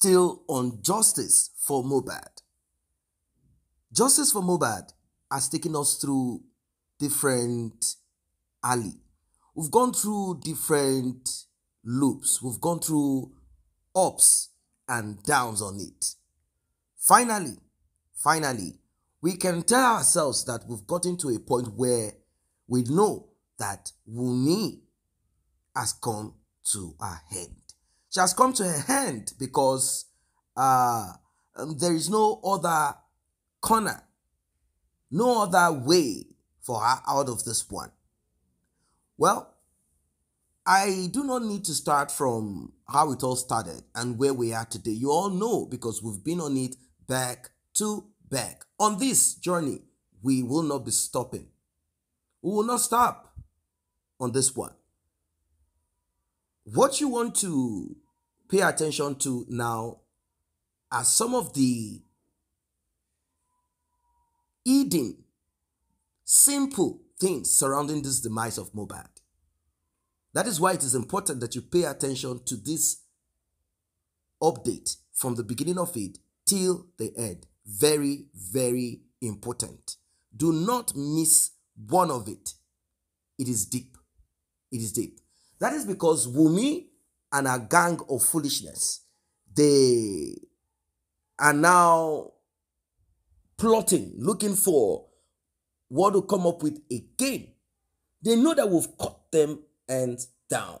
still on justice for Mohbad. Justice for Mohbad has taken us through different alley. We've gone through different loops. We've gone through ups and downs on it. Finally, we can tell ourselves that we've gotten to a point where we know that Wunmi has come to her end. She has come to her end because there is no other corner, no other way for her out of this one. Well, I do not need to start from how it all started and where we are today. You all know because we've been on it back to back. On this journey, we will not be stopping. We will not stop on this one. What you want to pay attention to now are some of the hidden, simple things surrounding this demise of Mohbad. That is why it is important that you pay attention to this update from the beginning of it till the end. Very, very important. Do not miss one of it. It is deep. It is deep. That is because Wunmi and her gang of foolishness, they are now plotting, looking for what to come up with again. They know that we've cut them hands down.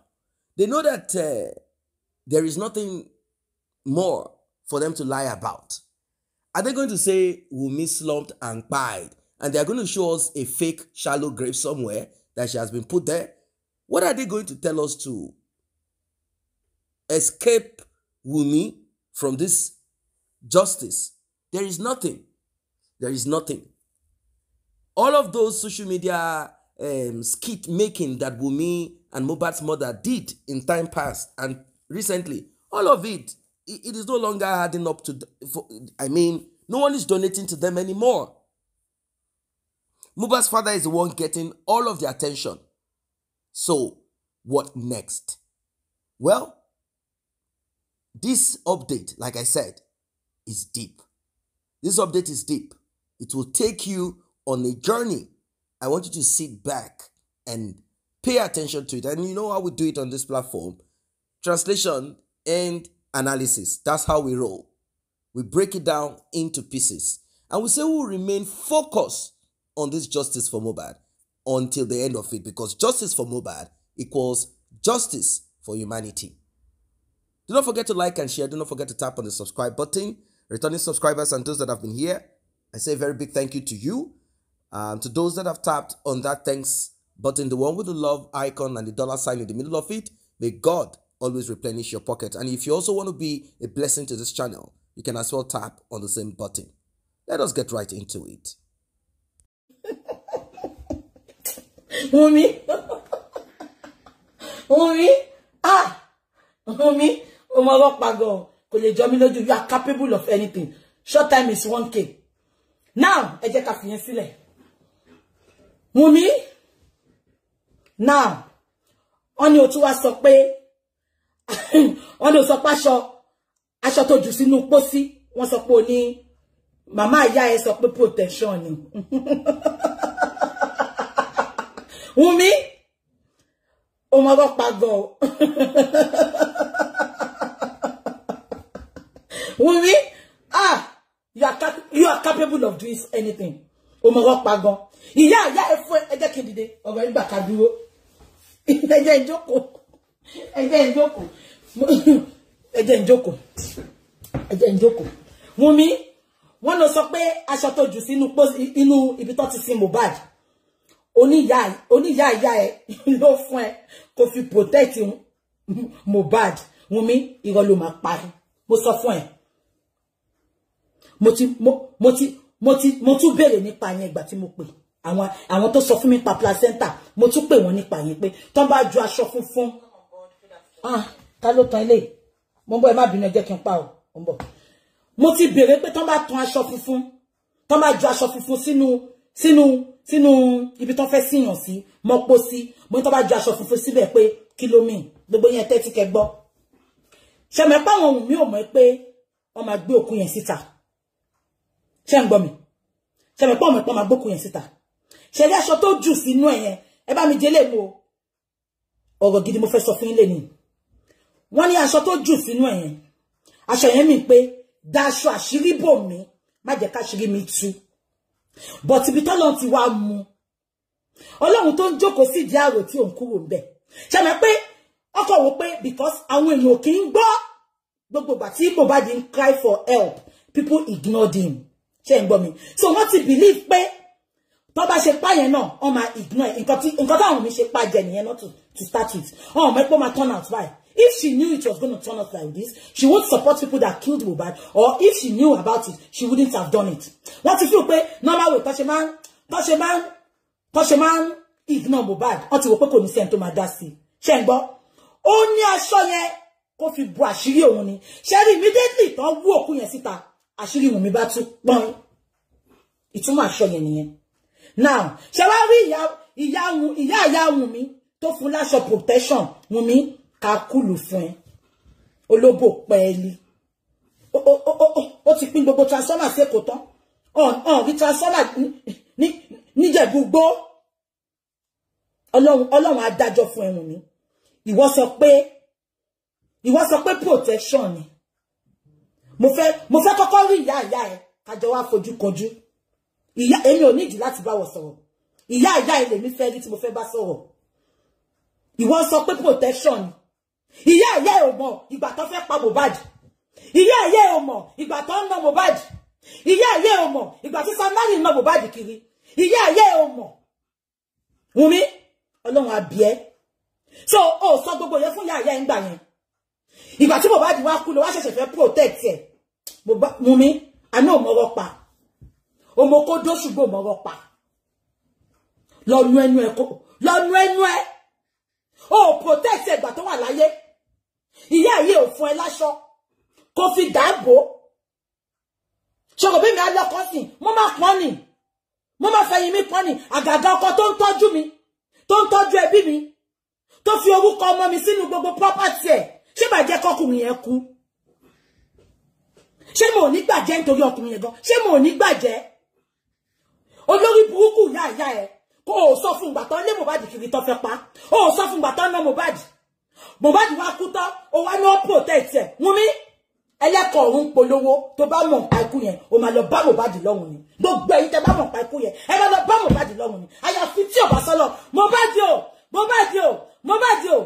They know that there is nothing more for them to lie about. Are they going to say Wunmi slumped and died, and they are going to show us a fake shallow grave somewhere that she has been put there? What are they going to tell us to escape Wunmi from this justice? There is nothing. There is nothing. All of those social media skit making that Wunmi and Mohbad's mother did in time past and recently, all of it, it is no longer adding up to, no one is donating to them anymore. Mohbad's father is the one getting all of the attention. So, what next? Well, this update, like I said, is deep. This update is deep. It will take you on a journey. I want you to sit back and pay attention to it. And you know how we do it on this platform? Translation and analysis. That's how we roll. We break it down into pieces. And we say we'll remain focused on this justice for Mohbad until the end of it, because justice for Mohbad equals justice for humanity. Do not forget to like and share. Do not forget to tap on the subscribe button. Returning subscribers and those that have been here, I say a very big thank you to you. To those that have tapped on that thanks button, the one with the love icon and the dollar sign in the middle of it, may God always replenish your pocket. And if you also want to be a blessing to this channel, you can as well tap on the same button. Let us get right into it. Wunmi, Wunmi, you are capable of anything. Short time is 1K. Now, Wunmi, now, on your two aso on your aṣọ tó jù sínú pósí, wọ́n sọ pé ní mama ìyá ẹ sọ pé protection ni. Wunmi, oh my God, pago. Wunmi, you are capable of doing anything. Oh my God, pago. Ìyá ẹ fún ẹ jẹ́ kí dìde, ọ̀rọ̀ yín gbà ká dúró. Ẹ jẹ́ njoko. Wunmi, wọ́n lọ sọ pé aṣọ tó jù sínú inú ibi tó ti sin Mohbad. Oni ìyá ẹ ló fún ẹ kó fi protect Mohbad. Wunmi, irọ́ ló máa pa ẹ́. Mo sọ fún ẹ. Mo tún béèrè nípa yẹn ìgbà tí mo pè. Àwọn tó sọ fún mi pa placenta, mo tún pè wọ́n nípa yẹn pé tọ́n bá ju aṣọ funfun. Ta ló tan ilé? Mo ń bọ̀, ẹ má bínú, ẹ jẹ́ kí n pa o. Mo ń bọ̀. Mo ti béèrè pé tọ́n bá tan aṣọ funfun, tọ́n bá ju aṣọ funfun sínú ibi tó fẹ́ síyàn sí, mọ́pó sí, mo ní tọ́n bá ju aṣọ funfun síbẹ̀ pé kí ló mean? Gbogbo yẹn tẹ́tí kẹ́ gbọ́. Ṣé mọ̀ pé àwọn ohun mi ò mọ̀ pé wọ́n máa gbé òkú yẹn síta. Ṣé ń gbọ́ mi? Ṣé me pọ́n máa gbé òkú yẹn síta. Ṣé rí aṣọ tó jù sínú ẹ̀ yẹn, ẹ bá mi délé mu o. Ọ̀rọ̀ gidi mo fẹ́ sọ fún yín lẹ́ni. Wọ́n ní aṣọ tó jù sínú ẹ̀ yẹn. Aṣọ yẹn mi pé daṣọ àṣírí bò mí, má jẹ́ káṣírí mi tú. But ibi t'Ọlọ́run ti wá mú. Ọlọ́run tó ń jókòó sí ìdí àrò tí òun kúrò ńbẹ̀. Ṣé me pé ọkọ wò pé because àwọn èèyàn kì í gbọ́ gbogbo ìgbà tí Mohbad ń cry for help, people ignored him. Ṣé ń gbọ́ mi? So wọ́n ti believe pé tó bá ṣe pa yẹn náà wọ́n máa ignore nǹkan táwọn mi ṣe pa jẹ nìyẹn not to start with. Oh, my mama turn out right. If she knew it was going to turn out like this, she would support people that killed Mohbad, or if she knew about it, she wouldn't have done it. What if you pay normal way, touch a man, ignore Mohbad, until we put on the same to my dasi. Shengbo, only a show ye, kofi bo ashiri oni. Sherry immediately, don't walk when you sit there. Ashiri wumi batu, boy. It's too much show ye. Now, shall I read ya wumi, to full lash of protection, wumi. Kakulu fún olóbò pẹ́ẹ́lí ó ti pín gbogbo transformer se ko tán rí transformer ní Jẹ̀bú-Igbó Ọlọ́run adájọ́ fún ẹ̀wọ̀n mi ìwọ sọ pé protection ni mo fẹ́ kọ́kọ́ rí ìyá ẹ̀ kájọ wá fojú kojú ìyá èmi ò nídìí láti bá wọ sọ̀rọ̀ ìyá ẹ̀ lèmi fẹ́ rí tí mo fẹ́ bá sọ̀rọ̀ ìwọ sọ pé protection ni ìyá ò mọ̀ ìgbà tó fẹ́ pa Mohbad ìyá ò mọ̀ ìgbà tó ń ná Mohbad ìyá ò mọ̀ ìgbà tí Samari ná Mohbad kiri ìyá ò mọ̀ Wùmí Ọlọ́run àbíẹ́ so ó sọ gbogbo yẹn fún ìyá ń gbà yẹn ìgbà tí Mohbad wá kú ló wá ṣẹ̀ṣẹ̀ fẹ́ protect ẹ̀ Wùmí àná òmọ̀rọ̀ pa òmòkó dó ṣùgbọ́n òmọ̀rọ̀ pa lọ́nu ẹnu ẹ̀ ó protect ẹgbà tó wà láyé ìyá ò fún ẹ láṣọ kó fi dáàbò ṣọ̀rọ̀ bí mi alọ́kọ́ sí mo máa pọ́n ni mo máa fẹ̀yìn mi pọ́n ni àgàgà ọkọ tó ń tọ́jú mi tó ń tọ́jú ẹbí mi tó fi orúkọ ọmọ mi sínú gbogbo property ẹ̀ ṣé bá jẹ́ kọkùnrin yẹn kú ṣé mo ní gbàjẹ́ nítorí ọkùnrin yẹn gan ṣé mo ní gbàjẹ́ olórí burúkú ìyá ẹ̀ kó o sọ fún ìgbà tó lé Mohbad kiri tó fẹ́ pa o sọ fún ìgbà tó ná Mohbad wá kú tán o wá ní ó protect ẹ̀ Wùmí ẹlẹ́kọ̀ọ́ òun polówó tó bá mọ̀ nípa ikú yẹn o máa lọ bá Mohbad lọ́hùn ni gbogbo ẹ̀yin tẹ́ bá mọ̀ nípa ikú yẹn ẹ máa lọ bá Mohbad lọ́hùn ni àyàfi tí ò bá sọ́lọ̀ Mohbad o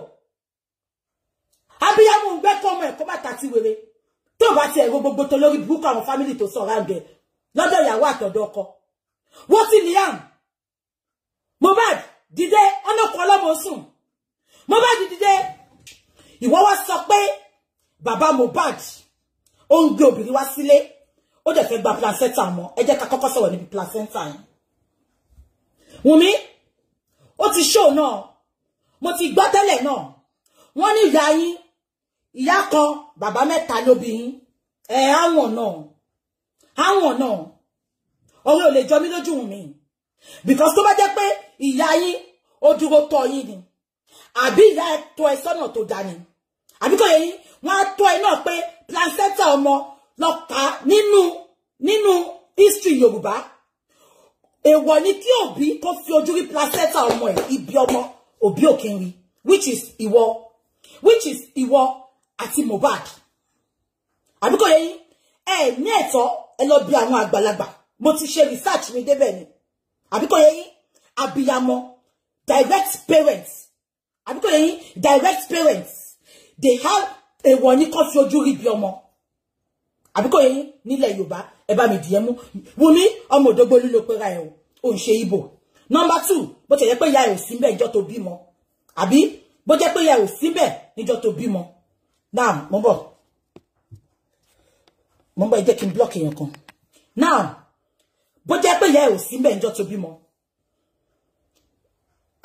abiyamọ ń gbẹ́ kọ́ ọmọ ẹ̀ kó bá ta ti wèrè tó bá ti ẹ̀rọ gbogbo tó lórí burúkú àwọn fámìlì tó sọ̀rọ̀ àgbẹ̀ lọ́dọ̀ ìyàwó àtọ̀dọ̀ ọkọ wọ́n ti Liam Mohbad dìde ọlọ́kọ̀ ọlọ́mọ sùn Mohbad dìde ìwọ wá sọ pé bàbá Mohbad ó ń gbé obìnrin wá sílé ó dẹ̀ fẹ́ gba placenta mọ́ ẹ jẹ́ ká kọ́kọ́ sọ̀rọ̀ níbi placenta yẹn Wùmí ó ti show náà mo ti gbọ́ tẹ́lẹ̀ náà wọ́n ní ìyá yín ìyá kan bàbá mẹ́ta ló bí yín àwọn náà ọ̀rẹ́ ò lè jọ mí lójú Wùmí because tó bá jẹ́ pé ìyá yín ó dúró tọ́ yín ni àbí ìyá ẹ̀ tọ́ ẹ sọ́nà tó dá ni àbí kò yẹ yín wọ́n á tọ́ ẹ náà pé placenta ọmọ lọ kà nínú history Yorùbá èèwọ̀ ni kí òbí kó fi ojú rí placenta ọmọ ẹ̀ ibi ọmọ òbí òkè ń rí which is ìwọ àti Mohbad àbí kò yẹ yín ẹ ní ẹ̀tọ́ ẹ lọ bí àwọn àgbàlagbà mo ti ṣe research mi débẹ̀ ni àbí kò yẹ yín abiyamọ direct parents àbí kò yẹ yín direct parents they have èèwọ̀ ní kó fi ojú rí bí ọmọ àbí kò yẹ yín nílẹ̀ Yorùbá ẹ bá mi dìé mú Wùmí ọmọ Òdògbó lílo pera ẹ o ń ṣe Ìgbò number 2 bó ti yẹ pé ìyá ẹ ò sí ńbẹ̀ níjọ́ tó bímọ àbí bó jẹ́ pé ìyá ẹ ò sí ńbẹ̀ níjọ́ tó bímọ now mo bọ̀ ẹ jẹ́ kí n block èèyàn kan now bó jẹ́ pé ìyá ẹ ò sí ńbẹ̀ níjọ́ tó bímọ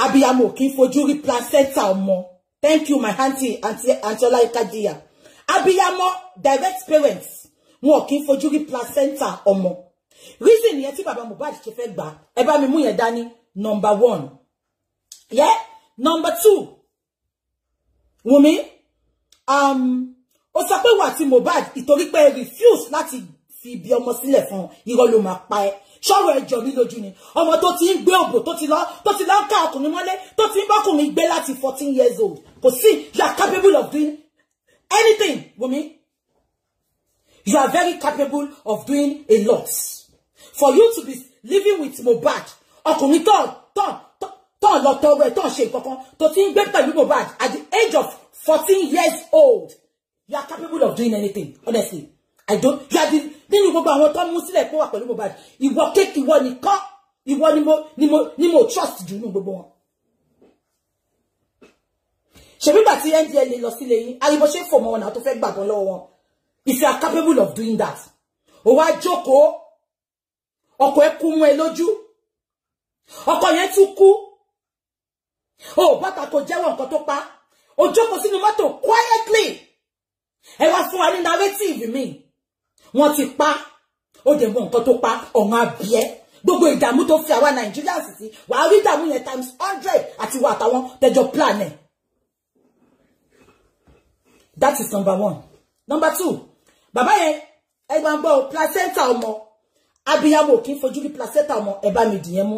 abiyamọ kì í fojú rí placenta ọmọ thank you my auntie Ọláyínká Díyà abiyamọ direct parents wọn kì í fojú rí placenta ọmọ reason yẹn tí bàbá Mohbad ṣe fẹ́ gbà ẹ bá mi mú yẹn dání number 1 number 2 Wùmí ó ó sọ pé wà tí Mohbad ìtorí pé refuse láti fi bí ọmọ sílẹ̀ fún irọ́ ló máa pa ẹ́ ṣọ́rọ̀ ẹjọ́ mi lójú ni ọmọ tó ti ń gbé òbò tó ti lọ ká ọkùnrin mọ́lé tó ti ń bọ́kùnrin gbé láti 14 years old kò sí you are capable of doing anything Wunmi you are very capable of doing a lot for you to be living with Mohbad ọkùnrin tó lọ tọrọ ẹ̀ tó ṣe nǹkankan tó ti ń gbé pẹ̀lú Mohbad at the age of 14 years old you are capable of doing anything honestly I don't you are the nínú gbogbo àwọn tó mú sílẹ̀ pé wà pẹ̀lú Mohbad ìwọ kéèkì ìwọ nìkan ìwọ ni mo trust jù nínú gbogbo wọn ṣebí gbà tí NDLA lọ sílé yín ariwo ṣe fò mọ́ wọn náà tó fẹ́ gbàgbọ́ lọ́wọ́ wọn if you are capable of doing that ó wá jókòó ọkọ ẹ kú mú ẹ lójú ọkọ yẹn tún kú ó bàtà kò jẹ́wọ́ nǹkan tó pa ó jókòó sínú mọ́tò quietly ẹ wá fún wa ní narrative mi wọ́n ti pa ó dẹ̀ mọ̀ nǹkan tó pa ọ̀hún abíẹ́ gbogbo ìdààmú tó fi àwa Nàìjíríà sí wàá rí ìdààmú yẹn times 100 àti wà àtàwọn tẹjọ plan ẹ̀. That is number 1. Number 2, bàbá yẹn ẹ gbà ń gbọ́ placenta ọmọ abiyamọ kì í fojú rí placenta ọmọ ẹ bá mi dìyẹn mú.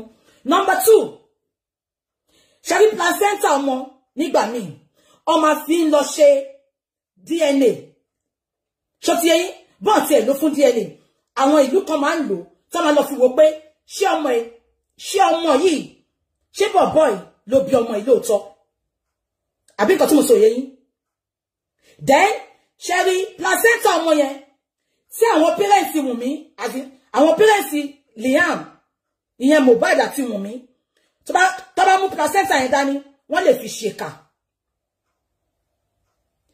Number 2, ṣẹ́rí placenta ọmọ nígbà míì ọmọ fi ń lọ ṣe DNA ṣó ti yẹn bọ́ọ̀ tí ẹ̀ ló fún DNA àwọn ìlú kan máa ń lò tí wọ́n máa lọ fi wò pé ṣé ọmọ yìí ṣé bọ̀bọ̀ yìí ló bí ọmọ yìí lóòótọ́ àbí nǹkan tí mo sọ yẹ yín then ṣẹ́rí placenta ọmọ yẹn tí àwọn parents Wùnmí àti àwọn parents Liam ìyẹn Mohbad àti Wùnmí tó bá mú placenta yẹn dání wọ́n lè fi ṣèkà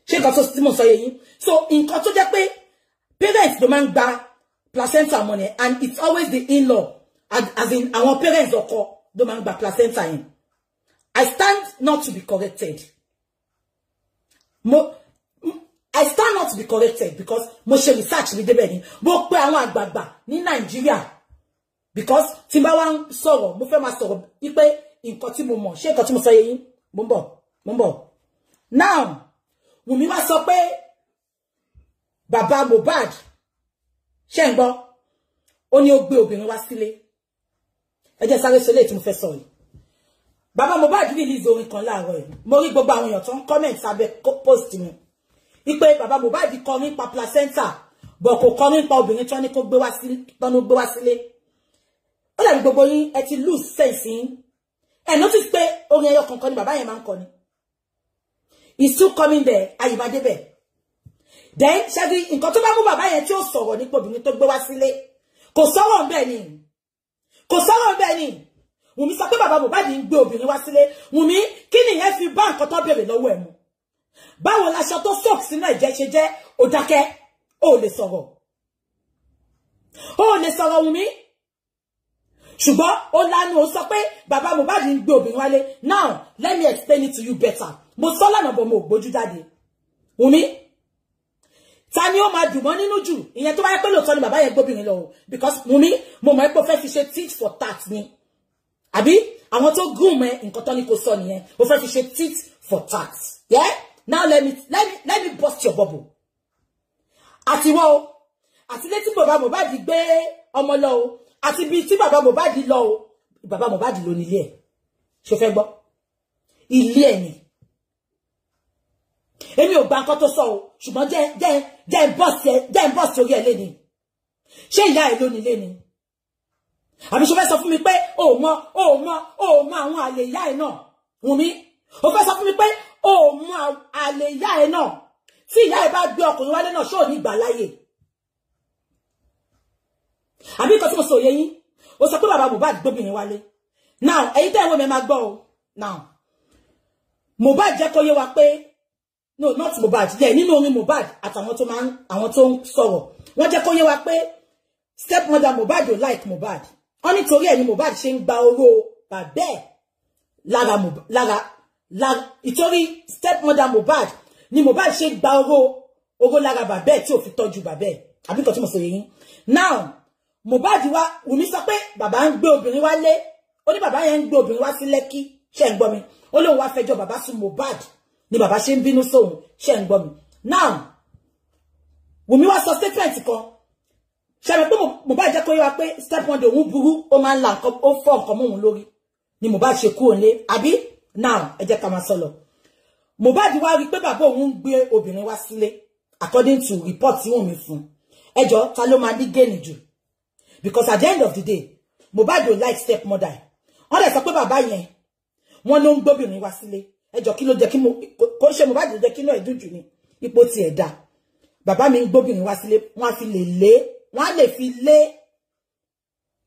ṣé nǹkan tó tí mo sọ yẹ yín so nǹkan tó jẹ́ pé parents ló máa ń gba placenta money and it's always the in-law as in our parents ọkọ ló máa ń gba placenta yẹn I stand not to be corrected I stand not to be corrected because mo ṣe research mi débẹ̀ ni mo pè àwọn àgbààgbà ní Nàìjíríà because tí n bá wá ń sọ̀rọ̀ mo fẹ́ máa sọ̀rọ̀ wípé nǹkan tí mo mọ̀ ṣé nǹkan tí mo sọ yẹ yín mo ń bọ̀ now Wùnmí wá sọ pé bàbá Mohbad ṣé ń gbọ́ ó ní ó gbé obìnrin wá sílé ẹ jẹ́ sáré sọ léyìí tí mo fẹ́ sọ yìí bàbá Mohbad release orin kan láàárọ̀ yìí mo rí gbogbo àwọn èèyàn tó ń comment sábẹ́ post mi wípé bàbá Mohbad kọ nípa placenta bọ̀ kò kọ nípa obìnrin tó ní kó gbé wá sílé ó dàbí gbogbo yín ẹ ti lose sense yín ẹ notice pé orin ẹyọ kankan ni bàbá yẹn máa ń kọ ni he's still coming there ayibade bẹ́ẹ̀ then ṣáàgì nǹkan tó bá mú bàbá yẹn tí ó sọ̀rọ̀ nípa obìnrin tó gbé wá sílé kò sọ̀rọ̀ ńbẹ̀ ni Wùnmí sọ pé bàbá Mohbad ń gbé obìnrin wá sílé Wùnmí kí nìyẹn fi bá nǹkan tó béèrè lọ́wọ́ ẹ̀ mu báwo laṣọ tó soak sínú ẹ̀jẹ̀ ṣe jẹ́ ó dákẹ́ ó lè sọ̀rọ̀ Wùnmí ṣùgbọ́n ó lánàá ó sọ pé bàbá Mohbad ń gbé obìnrin wálé now let me explain it to you better mo sọ lánàá bọ̀ mo gbójú jáde Wùnmí ta ni ó máa dùn mọ́ nínú jù ìyẹn tó bá yẹ pé lóòótọ́ ni bàbá yẹn gbóbìnrin lọ because Wùnmí mo mọ̀ pé ó fẹ́ fi ṣe tit for tat ni àbí àwọn tó gùn mọ́ nǹkan tó ní kó sọ nìyẹn ó fẹ́ fi ṣe tit for tat yeah now let me bust your bubble àti wọ́n o àti létí bàbá Mohbad gbé ọmọ lọ o àti bí tí bàbá Mohbad lọ o bàbá Mohbad ló nílé ẹ̀ ṣó fẹ́ gbọ́ ilé ẹ̀ ni èmi ò gba nǹkan tó sọ o ṣùgbọ́n jẹ́ ń bọ́ọ̀sì orí ẹ̀ lé ni ṣé ìyá ẹ̀ ló nílé ni àbí ṣó fẹ́ sọ fún mi pé ó mọ àwọn àlè ìyá ẹ̀ náà Wùnmí ó fẹ́ sọ fún mi pé ó mọ àlè ìyá ẹ̀ náà tí ìyá ẹ̀ bá gbé ọkùnrin wálé náà ṣó ní ìgbà láyè àbí nǹkan tí mo sọ yẹ yín ó sọ pé bàbá Mohbad gbóbìnrin wálé now ẹ̀yin tẹ́ ẹ̀ wọ́n mi máa gbọ́ o now Mohbad jẹ́ kó yé wa pé no not Mohbad yeah nínú orin Mohbad àtàwọn tó ń sọ̀rọ̀ wọ́n jẹ́ kó yé wa pé stepmother Mohbad ò like Mohbad wọ́n nítorí ẹ̀ ni Mohbad ṣe ń gba owó bàbá ẹ̀ lára ìtorí stepmother Mohbad ni Mohbad ṣe gba owó lára bàbá ẹ̀ tí ò fi tọ́jú bàbá ẹ̀ àbí nǹkan tí mo sọ yẹ yín now Mohbad wá Wùnmí sọ pé bàbá ń gbé obìnrin wálé ó ní bàbá yẹn ń gbé obìnrin wá sí Lẹ́kì ṣé ń gbọ́ mi ó lóun wá fẹjọ́ bàbá sùn Mohbad ni bàbá ṣe ń bínú sóhun ṣé ń gbọ́ mi now Wùmí wá sọ statement kan. Ṣé mo pé Mohbad jẹ́ kó yé wa pé stepmother òun burú ó máa ń la nǹkan ó fọ́ nǹkan mọ́ òun lórí. Ni Mohbad ṣe kúrò nílé. Àbí? Now, ẹ jẹ́ ká máa sọ lọ. Mohbad wá rí pé bàbá òun gbé obìnrin wá sílé according to report tí Wùmí fún. Ẹ jọ̀ọ́ ta ló máa ní gain jù? Because at the end of the day, Mohbad don't like stepmother. Wọ́n lè sọ pé bàbá yẹn wọ́n ló ń gbóbìnrin wá sílé. Ẹ jọ̀ọ́ kí ló jẹ́ kí mo kò ṣe Mohbad ló jẹ́ kí náà ẹ̀dùn jù ní ipò tí ẹ̀ dá. Bàbá mi ń gbóbìnrin wá sílé, wọ́n á lè fi lé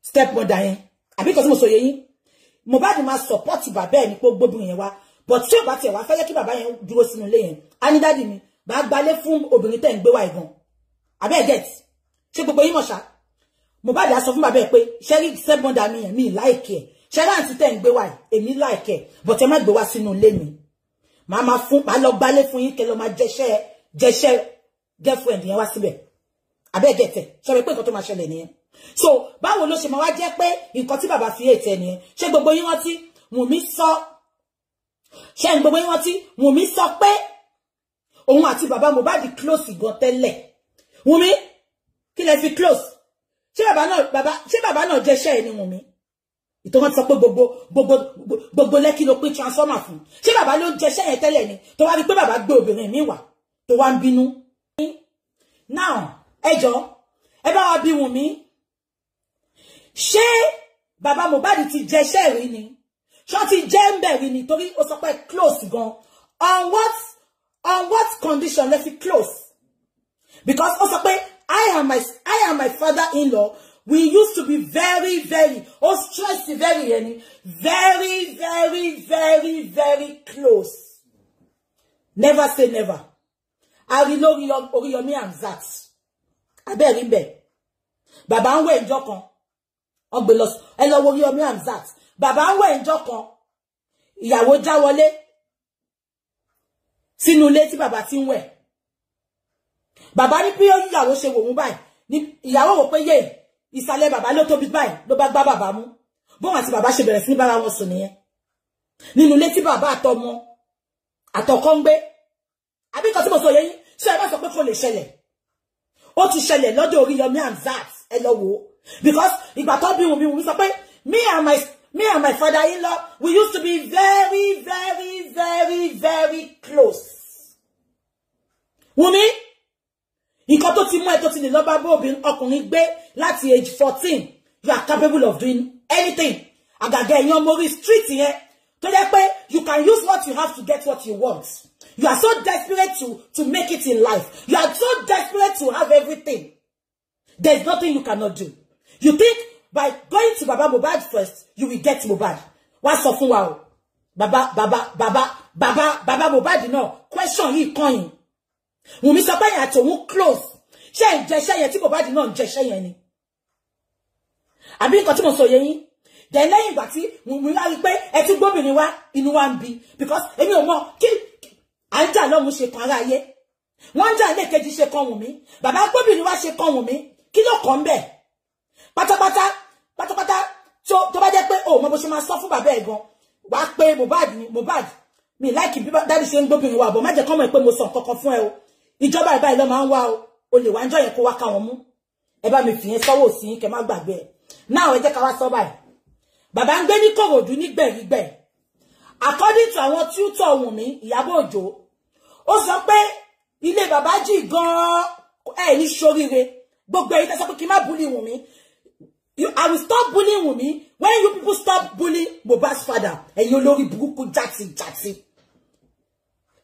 stepmother yẹn. Àbí kò tí mo sọ yẹn. Mohbad máa support bàbá ẹ̀ ní pé gbóbìnrin yẹn wá. But tí ó bá tiẹ̀ wá fẹ́ kí bàbá yẹn dúró sínú ilé yẹn. A ní daddy mi, bá gbalé fún obìnrin tẹ́ ń gbé wá igan. Àbí ẹ get. Ṣé gbogbo yín mọ̀ ṣá? Mohbad á sọ fún bàbá ẹ̀ pé ṣẹ́rí stepmother mi yẹn mi like ẹ̀. Ṣẹ́rí àǹtí tẹ́ ń gbé wá èmi like ẹ̀. But ẹ má gbé wá sínú ilé mi. Màá lọ gbalé fún yín kẹ́ lọ máa jẹ́ṣẹ́ girlfriend yẹn wá síbẹ̀. Àbí ẹ get. Ṣé pé nǹkan tó máa ṣẹlẹ̀ nìyẹn. So báwo ló ṣe máa wá jẹ́ pé nǹkan tí bàbá fi ètè nìyẹn. Ṣé gbogbo yín rántí Wùmí sọ pé òun àti bàbá Mohbad close gan tẹ́lẹ̀. Wùmí kí lẹ fi close? Ṣé bàbá náà jẹ́ṣẹ́ ẹ̀ ni Wùmí? Ìtọ́ wọn sọ pé gbogbo lẹ́kí ló pín transformer fún. Ṣé bàbá ló jẹ́ṣẹ́ yẹn tẹ́lẹ̀ ni? Tó wá rí pé bàbá gbé obìnrin mi wá tó wá ń bínú. Now ẹ jọ̀ọ́ ẹ bá wa bí Wùmí. Ṣé bàbá Mohbad ti jẹ́ṣẹ́ rí ni? Ṣé ti jẹ́ ń bẹ̀ rí ni? Torí ó sọ pé close gan. On what condition let it close? Because ó sọ pé I am my father-in-law. We used to be very stressed very close. Never say never. Ari lórí Oríyọmí Hamzat. Abẹ́rí bẹ̀. Bàbá ń wẹ̀ ìjọ kan. Ọgbẹ̀ lọ ẹ lọ wo Oríyọmí Hamzat. Bàbá ń wẹ̀ ìjọ kan. Ìyàwó já wọlé sínú ilé tí bàbá ti ń wẹ̀. Bàbá ní bí ìyàwó ṣe wò mú báyìí. Ní ìyàwó wò pé yé ìsàlẹ̀ bàbá ló tóbi báyìí ló bá gbá bàbá mú. Bóun àti bàbá ṣe bẹ̀rẹ̀ sí ní bára wọn sùn nìyẹn. Nínú ilé tí bàbá àtọkọ ń gbé. Àbí kan tí mo sọ yẹn ṣé ẹ bá sọ pé kò lè ṣẹlẹ̀. Ó ti ṣẹlẹ̀ lọ́dọ̀ Oríyọmí Hamzat ẹ lọ wò. Because ìgbà tó bí Wùmí sọ pé me and my father-in-law, we used to be very close. Wùmí, nǹkan tó ti mú ẹ tó ti lè lọ bá obìnrin ọkùnrin gbé láti age 14, you are capable of doing anything. Àgàgà ẹ̀yin ọmọ orí street yẹn tó jẹ́ pé you can use what you have to get what you want. You are so desperate to make it in life. You are so desperate to have everything. There is nothing you cannot do. You think by going to Baba Mohbad first, you will get Mohbad. What's up, wow? Baba Mohbad, no. Question he coin. Wùmí sọ pé yẹn àti òun close. Ṣé ìjẹṣẹ́ yẹn tí Mohbad náà jẹṣẹ́ yẹn ni? Àbí nǹkan tí mo sọ yẹn yín. Then lẹ́yìn ìgbà tí Wùmí wá rí pé ẹ ti gbóbìnrin wá inú wa ń bí. Because èmi ò mọ̀ kí à ń jà lọ́mú ṣe kan ara ayé. Wọ́n ń jà ilé kejì ṣe kan Wùmí. Bàbá gbóbìnrin wá ṣe kan Wùmí. Kí ló kàn bẹ́ẹ̀? Pátápátá tó bá jẹ́ pé mo bó ṣe máa sọ fún bàbá ẹ̀ gan. Wá pé Mohbad mi like bí daddy ṣe ń gbóbìnrin wá bọ̀ má jẹ́ kán mọ̀ pé mo sọ nǹkan kan fún ẹ o. Ìjọba ìbáyìí ló máa ń wá o lè wá ń jọ yẹn kó wá ká wọn mú. Ẹ bá mi fìyẹn sọ́wọ́ sí kẹ́ má gbàgbé ẹ̀. Now ẹ jẹ́ ká wá sọ báyìí. Bàbá ń gbé ní Kòròdú ní gbẹ̀rígbẹ̀. According to àwọn tutor Wùmí Ìyábọ̀ Òjó, ó sọ pé ilé bàbá jì gan ní ṣoríire. Gbogbo èyí tẹ́ sọ pé kí má bully Wùmí. I will stop bullying Wùmí when you people stop bullying Mohbad's father. Ẹ̀yin olórí burúkú játijàti.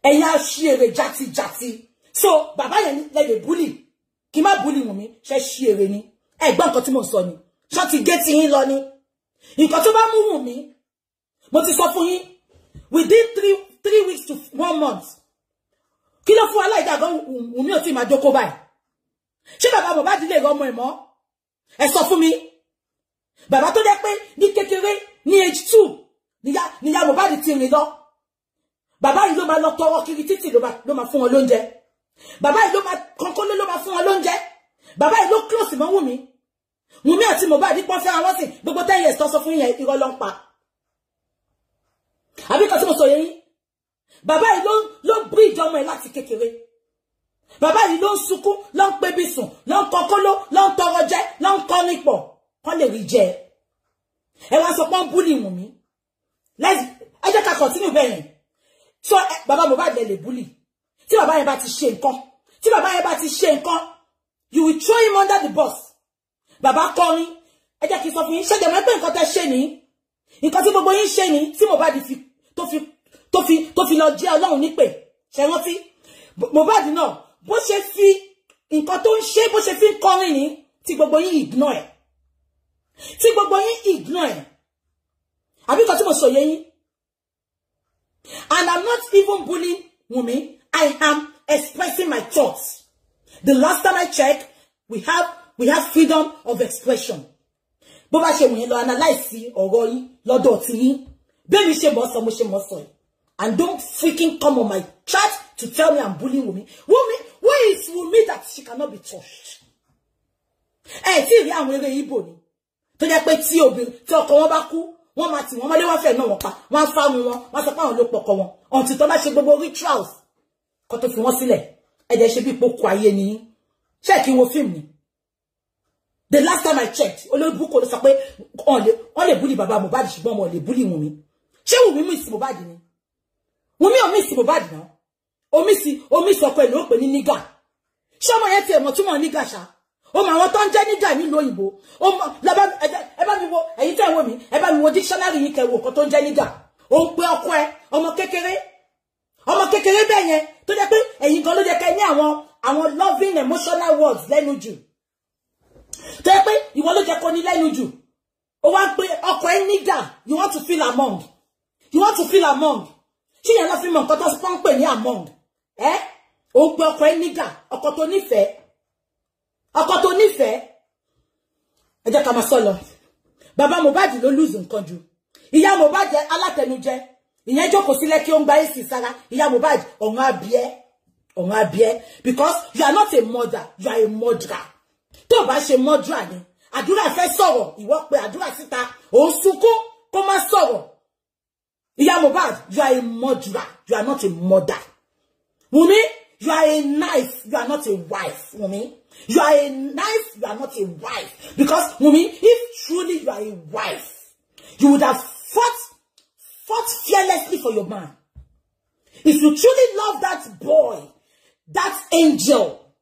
Ẹ̀yin aṣièrè játijàti. So bàbá yẹn lè bully. Kí má bully Wùmí ṣe ṣièrè ni. Ẹ gbọ́ nǹkan tí mo sọ ni. Ṣé ti gé ti yín lọ ni? Nǹkan tó bá mú Wùmí, mo ti sọ fún yín, within 3 weeks to 1 month. Kí ló fún aláìdá gan Wùmí ò tí máa jókòó báyìí? Ṣé bàbá Mohbad lè rọ ọmọ ẹ̀ mọ́? Ẹ sọ fún mi. Bàbá tó jẹ́ pé ní kékeré ní age 2 níyá Mohbad ti rìn lọ. Bàbá yìí ló máa lọ tọrọ kiri títì ló máa fún wọn lóúnjẹ. Bàbá yìí ló máa kọ́kọ́ ló máa fún wọn lóúnjẹ. Bàbá yìí ló close mọ́ Wùmí. Wùmí àti Mohbad pọ́n fẹ́ àwọn sìn gbogbo 10 years tó sọ fún yẹn irọ́ ló ń pa. Àbí kan tí mo sọ yẹn. Bàbá yìí ló bridge ọmọ ẹ̀ láti kékeré. bàbá yìí ló ń sunkún ló ń pé bí sùn ló ń kọkóló ló ń tọrọ jẹ ló ń kọ nípò kán lè rí jẹ ẹ wá sọ pé ń búlì Wùnmí ẹ jẹ́ ká continue bẹ́ẹ̀ yẹn so bàbá Mohbad lè búlì tí bàbá yẹn bá ti ṣe nǹkan tí bàbá yẹn bá ti ṣe nǹkan you will throw him under the bus bàbá kọrin ẹ jẹ́ kí n sọ fún yín ṣẹ́jẹ̀ mọ́ pé nǹkan tẹ́ ṣe ní nǹkan tí gbogbo yín ṣe ní tí Mohbad tó fi lọ jẹ́ Ọlọ́run nípè ṣe rántí Mohbad náà bó ṣe fi nǹkan tó ń ṣe bó ṣe fi ń kọrin ní tí gbogbo yín ignore ẹ̀ tí gbogbo yín ignore ẹ̀ àbí nǹkan tí mo sọ yé yín and I'm not even bullying Wunmi. I am expressing my thoughts. The last time I checked, we have freedom of expression. Bó bá ṣe wùn yín lọ analyze ọ̀rọ̀ yín lọ́dọ̀ tí yín bẹ́ẹ̀ mi ṣe mọ̀ sọ mo ṣe mọ̀ sọ yìí and don't freaking come on my chat to tell me I'm bullying Wunmi. Who is Wunmi that she cannot be touched? Tí rí àwọn eré Ìgbò ni tó jẹ́ pé tí ọkọ wọn bá kú wọ́n máa tì wọ́n mọ́lé wọ́n fẹ́ náà wọ́n pa wọ́n fá mu wọn wọ́n sọ pé àwọn ló pọkọ wọn until tó bá ṣe gbogbo rituals kó tó fi wọ́n sílẹ̀ ẹ̀jẹ̀ ṣe bí ipò ayé ni check wo film ni the last time I checked olóòbùkọ ló sọ pé wọ́n lè bully bàbá Mohbad ṣùgbọ́n wọ́n lè bully Wunmi ṣé Wunmi mú ìsìn Mohbad ni Wunmi ò mú ìsìn Mohbad náà omi sí ọkọ ẹ̀ ló pè ní nígà ṣé ọmọ yẹn ti ẹ̀mọ̀ túmọ̀ nígà ṣá ó mà wọn tó ń jẹ́ nígà nílùú òyìnbó ẹ bá mi wo ẹ̀yin tẹ́ wo mi ẹ bá mi wo dictionary yìí kẹ́ wo nǹkan tó ń jẹ́ nígà ó ń pe ọkọ ẹ̀ ọmọ kékeré bẹ́ẹ̀ yẹn tó jẹ́ pé ẹ̀yin gan ló jẹ́ kẹ́ ní àwọn loving emotional words lẹ́nu jù tó jẹ́ pé ìwọ ló jẹ́ kó ní lẹ́nu jù ó wá ń pe ọkọ ẹ̀ nígà you want to feel among ṣé yẹn lọ fi mọ nǹkan tó sọ ń pè ní among ó ń pe ọkọ ẹ̀ nígà ọkọ tó nífẹ̀ẹ́ ẹ jẹ́ ká máa sọ lọ bàbá Mohbad ló lose nǹkan jù ìyá Mohbad jẹ́ alátẹnujẹ ìyẹn jókòó sílẹ̀ kí ó ń gba èsì sára ìyá Mohbad ọ̀run abíẹ́ because you are not a mother you are a murderer tó bá ṣe murderer ni àdúrà fẹ́ sọ̀rọ̀ ìwọ pé àdúrà síta ó sunkún kó má sọ̀rọ̀ ìyá Mohbad you are a murderer you are not a mother Wunmi you are a knife you are not a wife Wunmi. You are a knife, you are not a wife. Because, Wunmi, if truly you are a wife, you would have fought fearlessly for your man. If you truly love that boy, that angel,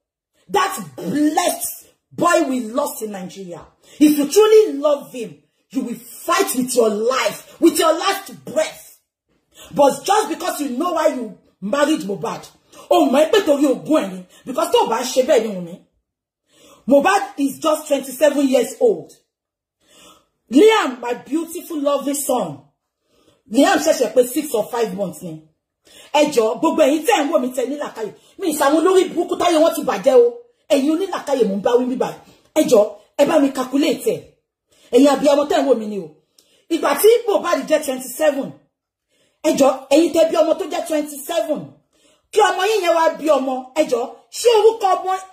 that blessed boy we lost in Nigeria, if you truly love him, you will fight with your life, with your last breath. But just because you know why you married Mohbad, oh my, because tó bá ṣe bẹ́ẹ̀ ni Wunmi. Mohbad is just 27 years old. Liam, my beautiful, lovely son. Liam ṣẹ̀ṣẹ̀ pé 6 or 5 months ni. Ẹ jọ̀ọ́, gbogbo ẹ̀yin tẹ́ ń wò mí tẹ́ ní làákàyè. Mi ìsàwọn olórí burúkú táyé wọ́n ti bàjẹ́ o. Ẹ̀yin oní làákàyè mò ń bá wí bíbá. Ẹ jọ̀ọ́, ẹ bá mi calculate ẹ̀. Ẹ̀yin abiyamọ tẹ́ ń wò mí ni o. Ìgbà tí Mohbad jẹ́ 27. Ẹ jọ̀ọ́, ẹ̀yin tẹ́ bí ọmọ tó jẹ́ 27. Kí ọmọ yín yẹn wá bí ọmọ, ẹ jọ̀ọ́, ṣé orúkọ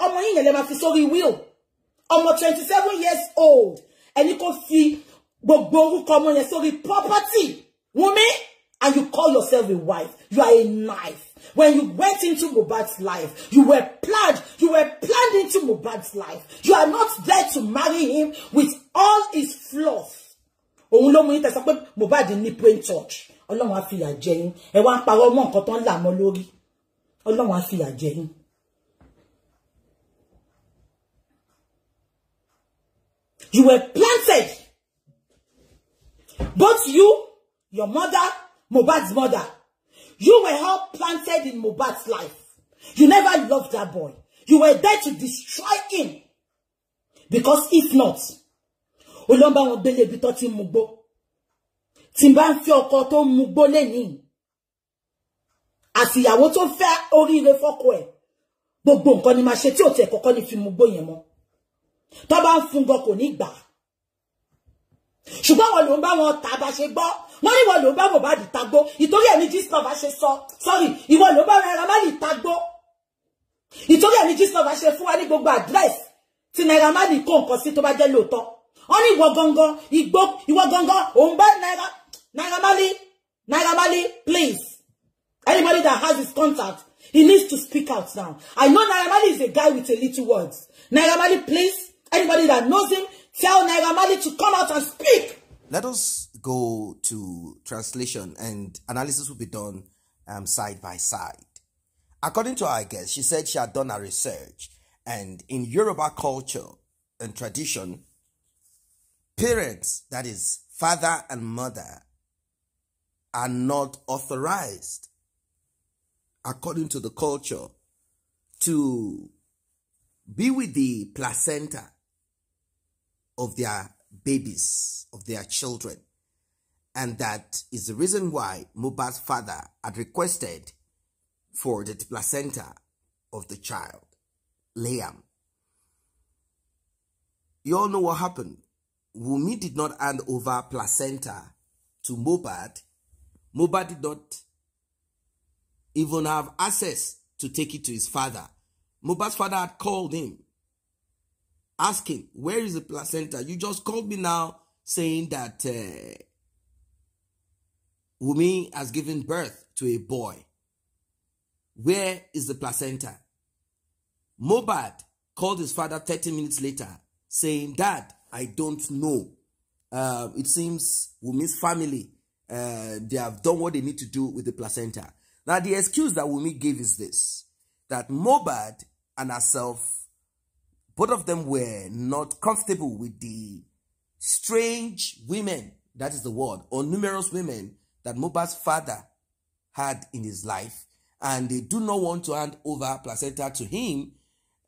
ọmọ yín yẹn lè máa fi sórí will? Ọmọ 27 years old. Ẹni kò fi gbogbo orúkọ ọmọ yẹn sórí property. Wunmi, and you call yourself a wife. You are a knife. When you went into Mohbad's life, you were planned into Mohbad's life. You are not there to marry him with all his flaws. Òun ló mú yín tẹ́ sọ pé Mohbad ní brain touch. Ọlọ́run á fìyà jẹ yín. Ẹ wá ń parọ́ mọ́ nǹkan tó ń là mọ́ lórí. Ọlọ́run á fìyà jẹ yín. You were planted. Both you, your mother, Mohbad's mother. You were all planted in Mohbad's life. You never loved that boy. You were there to destroy him. Because if not, Olomba won bele bi to ti mugbo. Timba nfi ọkọ tó mugbo leni. Àti ìyàwó tó fẹ́ oríire fọ́kọ ẹ̀. Gbogbo nǹkan ni ma ṣe tí ó tẹ̀ kọ́kọ́ ni fi mugbo yẹn mọ́. Tó bá ń fún gan kò ní gbà. Ṣùgbọ́n wọ́n ló ń bá wọn ta bá ṣe gbọ́. Wọ́n ní wọ́n ló ń bá Mohbad tagbó. Ìtorí ẹni Gistlover ṣe sọ. Sorry, ìwọ ló bá Naira Marley tagbó. Ìtorí ẹni Gistlover ṣe fún wa ní gbogbo address tí Naira Marley kó nǹkan sí tó bá jẹ́ lóòótọ́. Wọ́n ní ìwọ gangan òun bá Naira Marley, please. Anybody that has his contact, He needs to speak out now. I know Naira Marley is a guy with a little words. Naira Marley, please, anybody that knows him, tell Naira Marley to come out and speak. Let us go to translation, and analysis will be done side by side. According to our guest, she said she had done her research, and in Yoruba culture and tradition, parents, that is father and mother, are not authorized, according to the culture, to be with the placenta of their babies, of their children. And that is the reason why Mohbad's father had requested for the placenta of the child, Liam. You all know what happened. Wunmi did not hand over placenta to Mohbad. Mohbad did not even have access to take it to his father. Mohbad's father had called him, asking, where is the placenta? You just called me now saying that Wunmi has given birth to a boy. Where is the placenta? Mohbad called his father 30 minutes later saying, Dad, I don't know. It seems Wunmi's family, they have done what they need to do with the placenta. Now, the excuse that Wunmi gave is this, that Mohbad and herself, both of them were not comfortable with the strange women, that is the word, or numerous women that Mohbad's father had in his life, and they do not want to hand over placenta to him.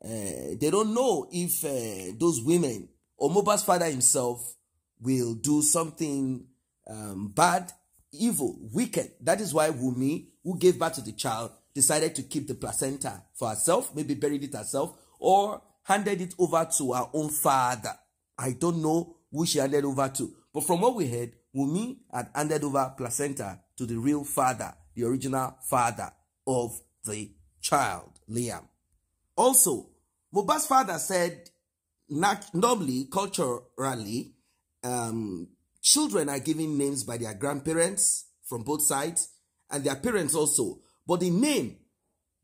They don't know if those women or Mohbad's father himself will do something bad, evil, wicked. That is why Wunmi, who gave birth to the child, decided to keep the placenta for herself, maybe buried it herself, or handed it over to her own father. I don't know who she handed over to. But from what we heard, Wunmi had handed over placenta to the real father, the original father of the child, Liam. Also, Mohbad's father said, normally, culturally, children are given names by their grandparents from both sides, and their parents also. But the name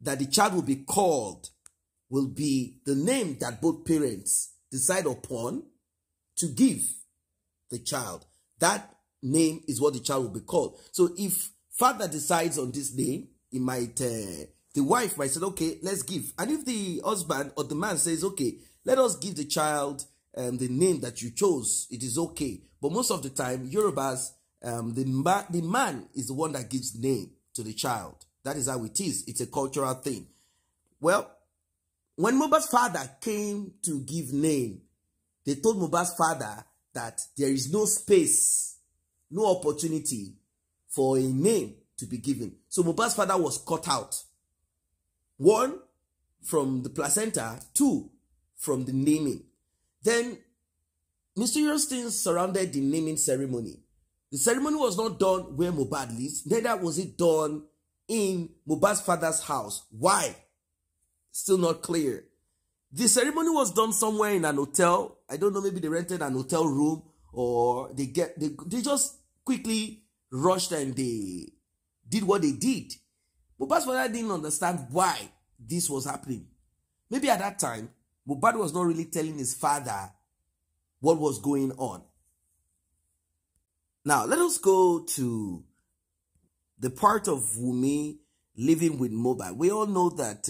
that the child will be called will be the name that both parents decide upon to give the child. That name is what the child will be called. So if father decides on this name, he might, the wife might say, okay, let's give. And if the husband or the man says, okay, let us give the child the name that you chose, it is okay. But most of the time, Yorubas, the man is the one that gives name to the child. That is how it is. It's a cultural thing. Well, when Mohbad's father came to give name, they told Mohbad's father that there is no space, no opportunity for a name to be given. So Mohbad's father was cut out. 1, from the placenta, 2, from the naming. Then mysterious things surrounded the naming ceremony. The ceremony was not done where Mohbad lives, neither was it done in Mohbad's father's house. Why? Still not clear. The ceremony was done somewhere in an hotel. I don't know, maybe they rented an hotel room, or they just quickly rushed and they did what they did. Mohbad's father didn't understand why this was happening. Maybe at that time, Mohbad was not really telling his father what was going on. Now, let us go to the part of Wunmi living with Mohbad. We all know that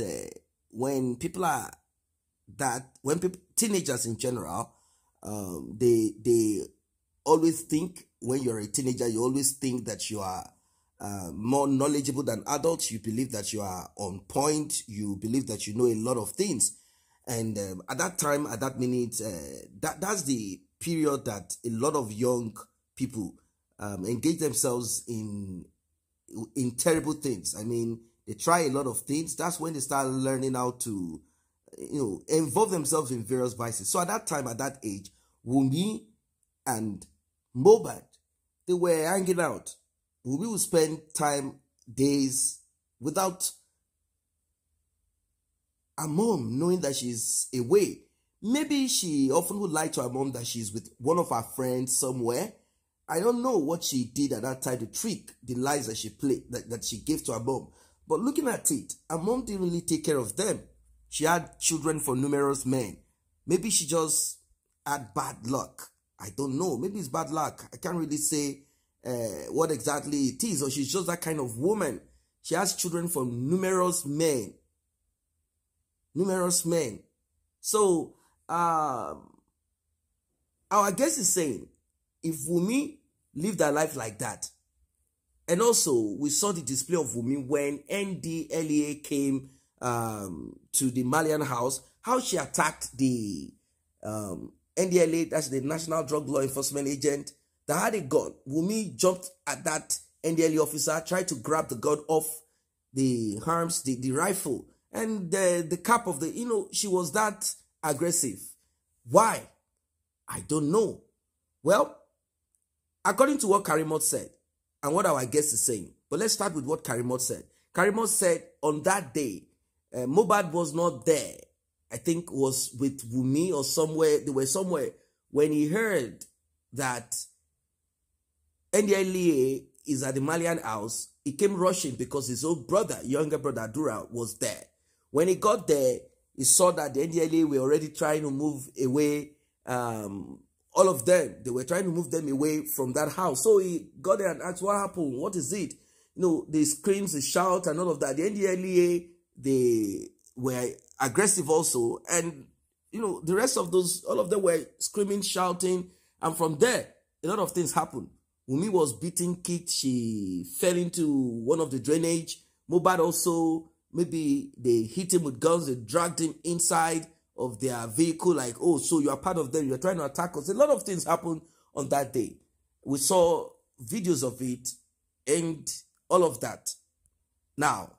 when teenagers in general, they always think, when you're a teenager, you always think that you are more knowledgeable than adults. You believe that you are on point. You believe that you know a lot of things. And at that time, at that minute, that's the period that a lot of young people engage themselves in terrible things. I mean, they try a lot of things. That's when they start learning how to, involve themselves in various vices. So at that time, at that age, Wunmi and Mohbad, they were hanging out. Wunmi would spend time, days, without her mom knowing that she's away. Maybe she often would lie to her mom that she's with one of her friends somewhere. I don't know what she did at that time to trick the lies that she played, that she gave to her mom. But looking at it, her mom didn't really take care of them. She had children for numerous men. Maybe she just had bad luck. I don't know. Maybe it's bad luck. I can't really say what exactly it is. Or she's just that kind of woman. She has children from numerous men. Numerous men. So, our guest is saying, if Wunmi lived her life like that, and also we saw the display of Wunmi when NDLEA came to the Malian house, how she attacked the NDLEA, that's the National Drug Law Enforcement Agent, that had a gun. Wunmi jumped at that NDLEA officer, tried to grab the gun off the arms, the rifle, and the cap of the, she was that aggressive. Why? I don't know. Well, according to what Karimot said, and what our guest is saying, but let's start with what Karimot said. Karimot said on that day, Mohbad was not there. I think was with Wunmi or somewhere. They were somewhere when he heard that NDLEA is at the Malian house. He came rushing because his own brother, younger brother Dura, was there. When he got there, he saw that the NDLEA were already trying to move away. All of them, they were trying to move them away from that house. So he got there and asked, what happened? What is it? The screams, the shout and all of that. The NDLEA, they were aggressive also. And, the rest of those, all of them were screaming, shouting. And from there, a lot of things happened. Wunmi was beaten, kicked. She fell into one of the drainage. Mohbad also, maybe they hit him with guns. They dragged him inside of their vehicle, like, oh, so you are part of them, you're trying to attack us. A lot of things happened on that day. We saw videos of it and all of that. Now,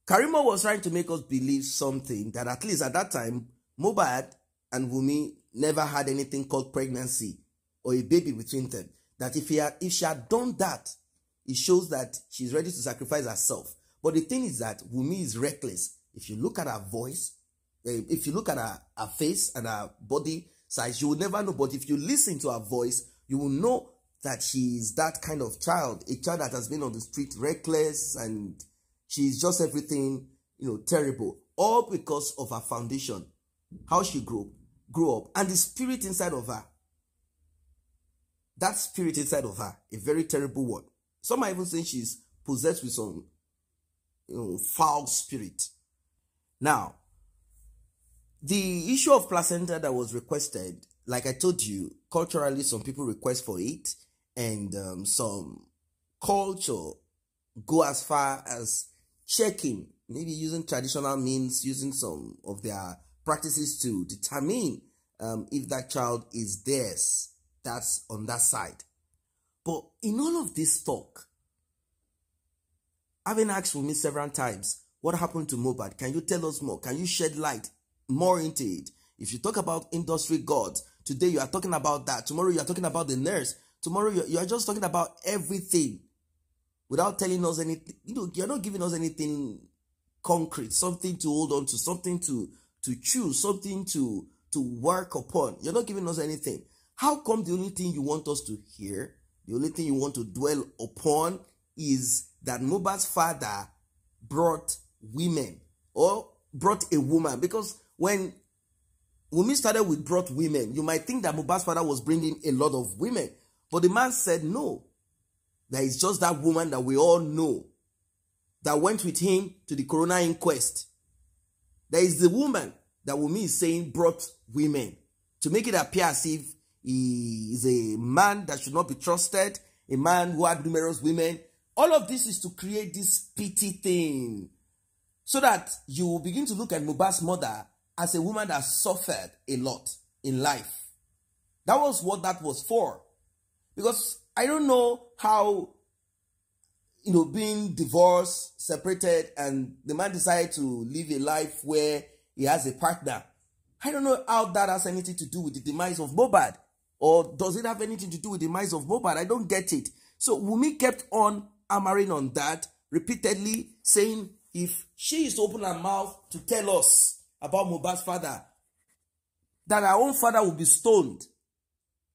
Karimo was trying to make us believe something, that at least at that time, Mohbad and Wunmi never had anything called pregnancy or a baby between them. That if she had done that, it shows that she's ready to sacrifice herself. But the thing is that Wunmi is reckless. If you look at her voice, if you look at her face and her body size, you will never know. But if you listen to her voice, you will know that she is that kind of child, a child that has been on the street reckless, and she's just everything, terrible. All because of her foundation, how she grew up, and the spirit inside of her. That spirit inside of her, a very terrible one. Some are even saying she's possessed with some, foul spirit. Now, the issue of placenta that was requested, like I told you, culturally some people request for it, and some culture go as far as checking, maybe using traditional means, using some of their practices to determine if that child is theirs. That's on that side. But in all of this talk, I've been asked me several times, what happened to Mohbad? Can you tell us more? Can you shed light more into it? If you talk about industry gods, today you are talking about that. Tomorrow you are talking about the nurse. Tomorrow you are just talking about everything without telling us anything. You're not giving us anything concrete, something to hold on to, something to choose, something to work upon. You're not giving us anything. How come the only thing you want us to hear, the only thing you want to dwell upon is that Mohbad's father brought women or brought a woman? Because when Wunmi started with brought women, you might think that Mohbad's father was bringing a lot of women. But the man said no. That is just that woman that we all know that went with him to the coroner inquest. There is the woman that Wunmi is saying brought women to make it appear as if he is a man that should not be trusted, a man who had numerous women. All of this is to create this pity thing, so that you will begin to look at Mohbad's mother as a woman that suffered a lot in life. That was what that was for. Because I don't know how, being divorced, separated, and the man decided to live a life where he has a partner. I don't know how that has anything to do with the demise of Mohbad. Or does it have anything to do with the demise of Mohbad? I don't get it. So Wunmi kept on hammering on that, repeatedly saying if she is to open her mouth to tell us about Mohbad's father, that her own father will be stoned.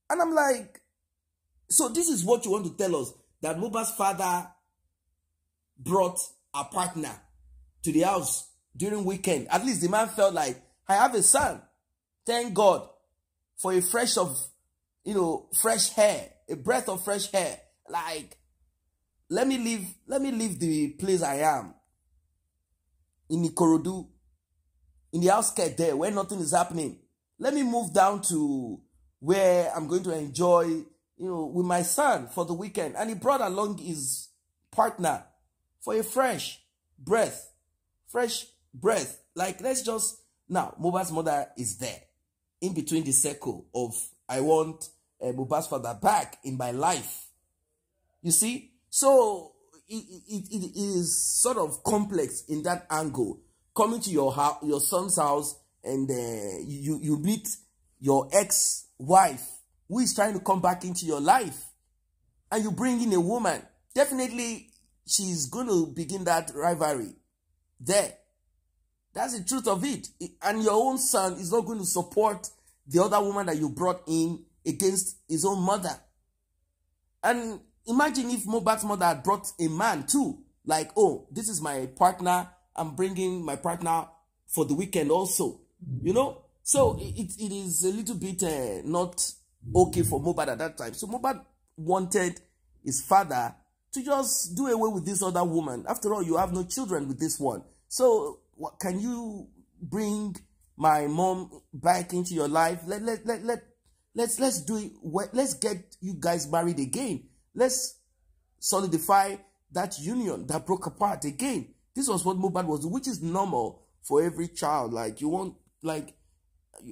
And I'm like, so this is what you want to tell us, that Mohbad's father brought a partner to the house during weekend. At least the man felt like, I have a son. Thank God for a fresh hair, a breath of fresh hair. Like, let me leave the place I am in Ikorodu, in the outskirts there where nothing is happening. Let me move down to where I'm going to enjoy, with my son for the weekend. And he brought along his partner for a fresh breath. Like, let's just, now, Mohbad's mother is there, in between the circle of, I want Mohbad's father back in my life. You see? So, it is sort of complex in that angle. Coming to your house, your son's house, and you meet your ex-wife who is trying to come back into your life, and you bring in a woman. Definitely, she's going to begin that rivalry there. That's the truth of it. And your own son is not going to support the other woman that you brought in against his own mother. And imagine if Mohbad's mother had brought a man too. Like, oh, this is my partner. I'm bringing my partner for the weekend also. So it is a little bit not okay for Mohbad at that time. So Mohbad wanted his father to just do away with this other woman. After all, you have no children with this one. So can you bring my mom back into your life? Let's do it. Let's get you guys married again. Let's solidify that union that broke apart again. This was what Mohbad was doing, which is normal for every child. Like, you want, like,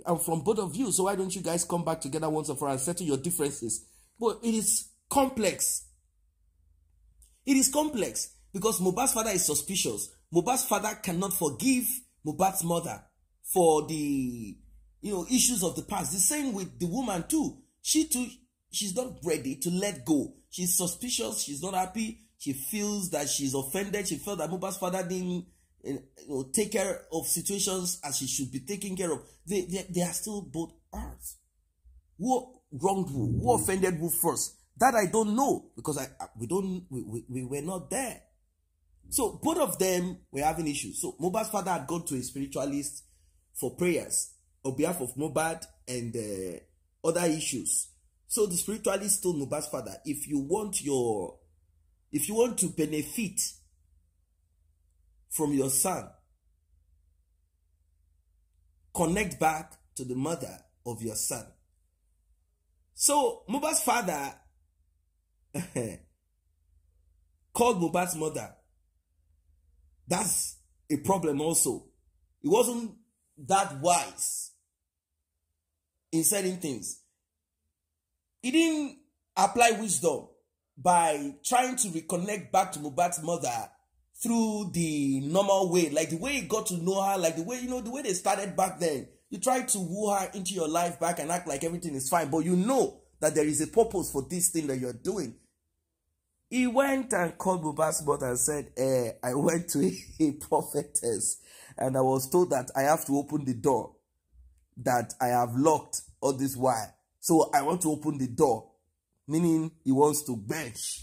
I'm from both of you, so why don't you guys come back together once and for all and settle your differences? But it is complex. It is complex because Mohbad's father is suspicious. Mohbad's father cannot forgive Mohbad's mother for the issues of the past. The same with the woman too. She too, she's not ready to let go. She's suspicious. She's not happy. She feels that she's offended. She felt that Mohbad's father didn't take care of situations as she should be taken care of. They are still both ours. Who wronged who? Who offended who first? That I don't know, because we were not there. So both of them were having issues. So Mohbad's father had gone to a spiritualist for prayers on behalf of Mohbad and other issues. So the spiritualist told Mohbad's father, if you want to benefit from your son, connect back to the mother of your son. So Mohbad's father called Mohbad's mother. That's a problem also. He wasn't that wise in certain things. He didn't apply wisdom by trying to reconnect back to Mohbad's mother through the normal way, like the way he got to know her, like the way, the way they started back then. You try to woo her into your life back and act like everything is fine, but you know that there is a purpose for this thing that you're doing. He went and called Mohbad's mother and said, I went to a prophetess and I was told that I have to open the door that I have locked all this while. So I want to open the door, meaning he wants to bench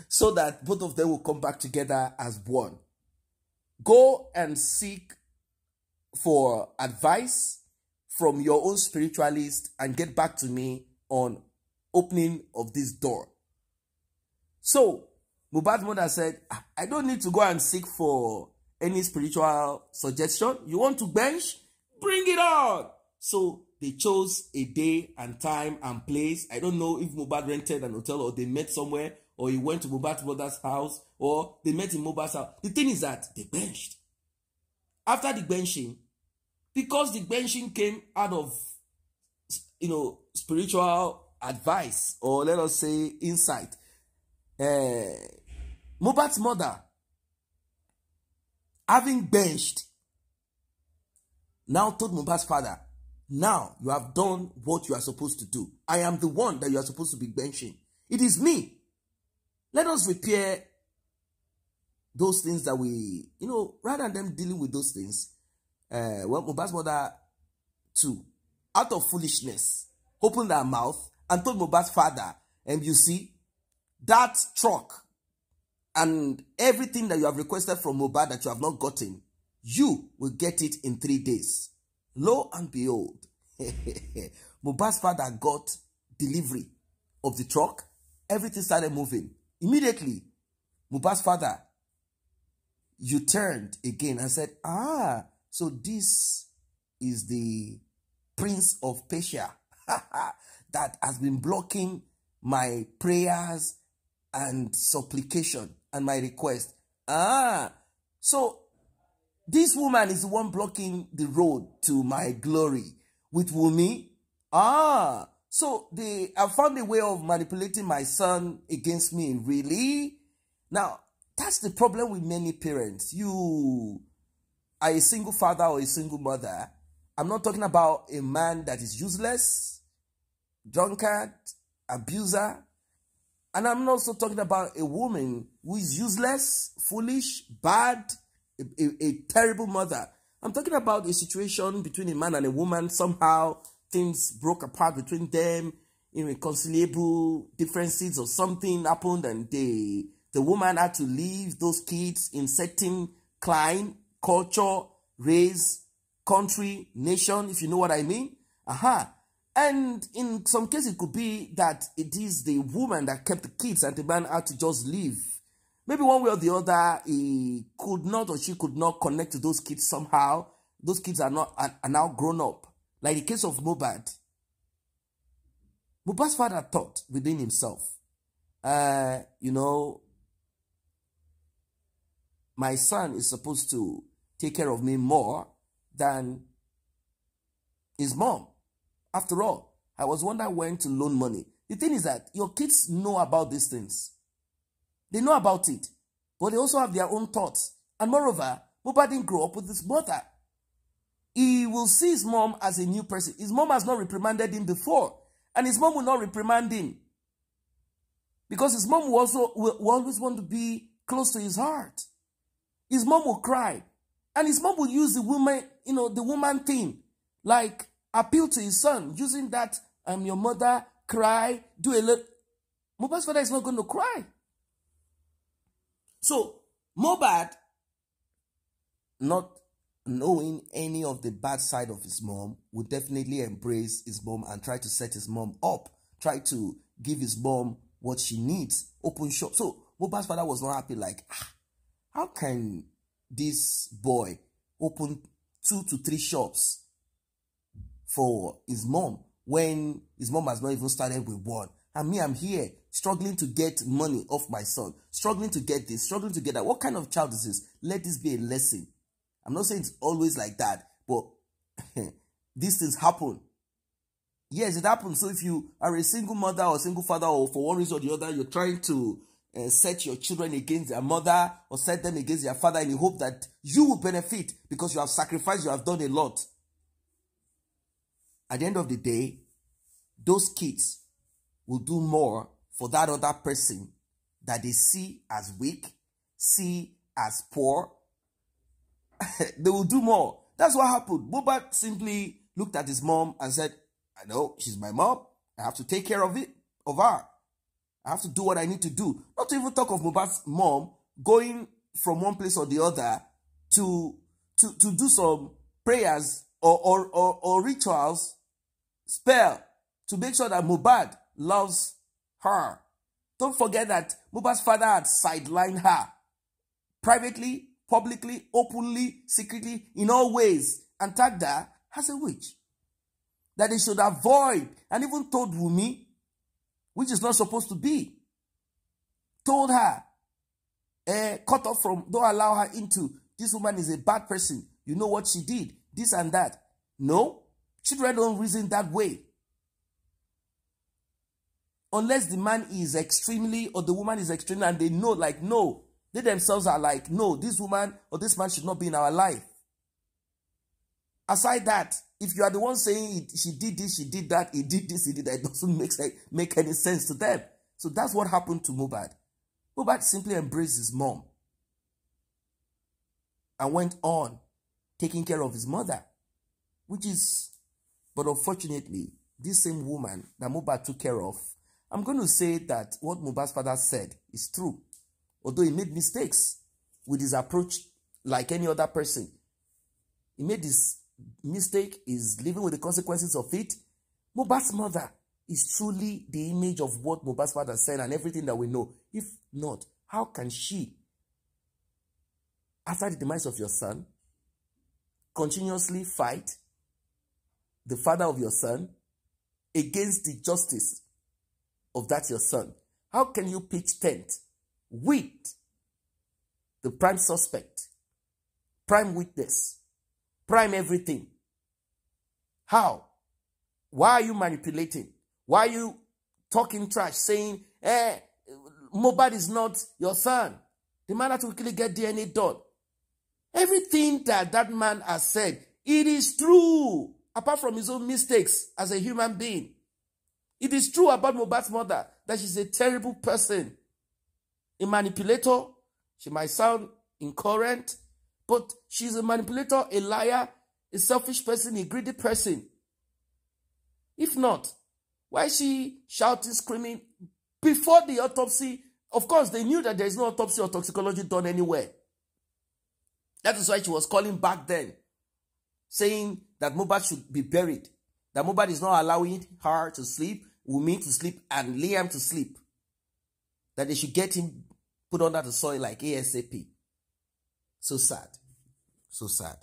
so that both of them will come back together as one. Go and seek for advice from your own spiritualist and get back to me on opening of this door. So Mohbad's mother said, I don't need to go and seek for any spiritual suggestion. You want to bench? Bring it on. So they chose a day and time and place. I don't know if Mohbad rented an hotel or they met somewhere, or he went to Mohbad's mother's house, or they met in Mohbad's house. The thing is that they benched. After the benching, because the benching came out of, spiritual advice, or let us say insight, Mohbad's mother, having benched, now told Mohbad's father, now you have done what you are supposed to do. I am the one that you are supposed to be benching. It is me. Let us repair those things that we, rather than them dealing with those things. Mohbad's mother too, out of foolishness, opened her mouth and told Mohbad's father, and you see, that truck And everything that you have requested from Mohbad that you have not gotten, you will get it in 3 days. Lo and behold, Mohbad's father got delivery of the truck. Everything started moving. Immediately, Mohbad's father, you turned again and said, so this is the Prince of Persia that has been blocking my prayers and supplication and my request. So this woman is the one blocking the road to my glory with Wumi. So they have found a way of manipulating my son against me, really? Now, that's the problem with many parents. You are a single father or a single mother. I'm not talking about a man that is useless, drunkard, abuser. And I'm also talking about a woman who is useless, foolish, bad, a terrible mother. I'm talking about a situation between a man and a woman. Somehow things broke apart between them, irreconcilable differences or something happened, and the woman had to leave those kids in certain clime, culture, race, country, nation, if you know what I mean. And in some cases, it could be that it is the woman that kept the kids and the man had to just leave. Maybe one way or the other, he could not or she could not connect to those kids somehow. Those kids are now grown up. Like the case of Mohbad. Mohbad's father thought within himself, my son is supposed to take care of me more than his mom. After all, I was wondering when to loan money. The thing is that your kids know about these things. They know about it, but they also have their own thoughts. And moreover, Mohbad didn't grow up with his mother. He will see his mom as a new person. His mom has not reprimanded him before, and his mom will not reprimand him. Because his mom will always want to be close to his heart. His mom will cry. And his mom will use the woman, the woman thing. Like, appeal to his son. Using that, I'm your mother, cry, do a little. Mohbad's father is not going to cry. So, Mohbad, not knowing any of the bad side of his mom, would definitely embrace his mom and try to set his mom up. Try to give his mom what she needs. Open shop. So, Mohbad's father was not happy, like, how can this boy open 2 to 3 shops for his mom when his mom has not even started with one? And me, I'm here struggling to get money off my son, struggling to get this, struggling to get that. What kind of child is this? Let this be a lesson. I'm not saying it's always like that, but these things happen. Yes, it happens. So if you are a single mother or single father, or for one reason or the other, you're trying to set your children against their mother or set them against their father in the hope that you will benefit because you have sacrificed, you have done a lot. At the end of the day, those kids will do more for that other person that they see as weak, see as poor. They will do more. That's what happened. Mohbad simply looked at his mom and said, I know, she's my mom. I have to take care of her. I have to do what I need to do. Not to even talk of Mohbad's mom going from one place or the other to do some prayers or rituals, spell, to make sure that Mohbad loves her. Don't forget that Mohbad's father had sidelined her privately, publicly, openly, secretly, in all ways, and tagged her as a witch. That they should avoid, and even told Wumi, which is not supposed to be. Told her, cut off from, don't allow her into, this woman is a bad person. You know what she did, this and that. No, children don't reason that way. Unless the man is extremely, or the woman is extremely, and they know, like, no. They themselves are like, no, this woman or this man should not be in our life. Aside that, if you are the one saying she did this, she did that, he did this, he did that, it doesn't make any sense to them. So that's what happened to Mohbad. Mohbad simply embraced his mom and went on taking care of his mother, but unfortunately, this same woman that Mohbad took care of, I'm going to say that what Mohbad's father said is true. although he made mistakes with his approach like any other person. He made his mistake, is living with the consequences of it. Mohbad's mother is truly the image of what Mohbad's father said and everything that we know. If not, how can she, after the demise of your son, continuously fight the father of your son against the justice of that your son? How can you pitch tent with the prime suspect, prime witness, prime everything? How? Why are you manipulating? Why are you talking trash, saying, Mohbad is not your son? The man had to quickly get DNA done. Everything that that man has said, it is true, apart from his own mistakes as a human being. It is true about Mohbad's mother, that she's a terrible person, a manipulator. She might sound incoherent, but she's a manipulator, a liar, a selfish person, a greedy person. If not, why is she shouting, screaming? Before the autopsy, of course, they knew that there is no autopsy or toxicology done anywhere. That is why she was calling back then, saying that Mohbad should be buried, that Mohbad is not allowing her to sleep, Wunmi to sleep, and Liam to sleep, that they should get him put under the soil like ASAP. So sad. So sad.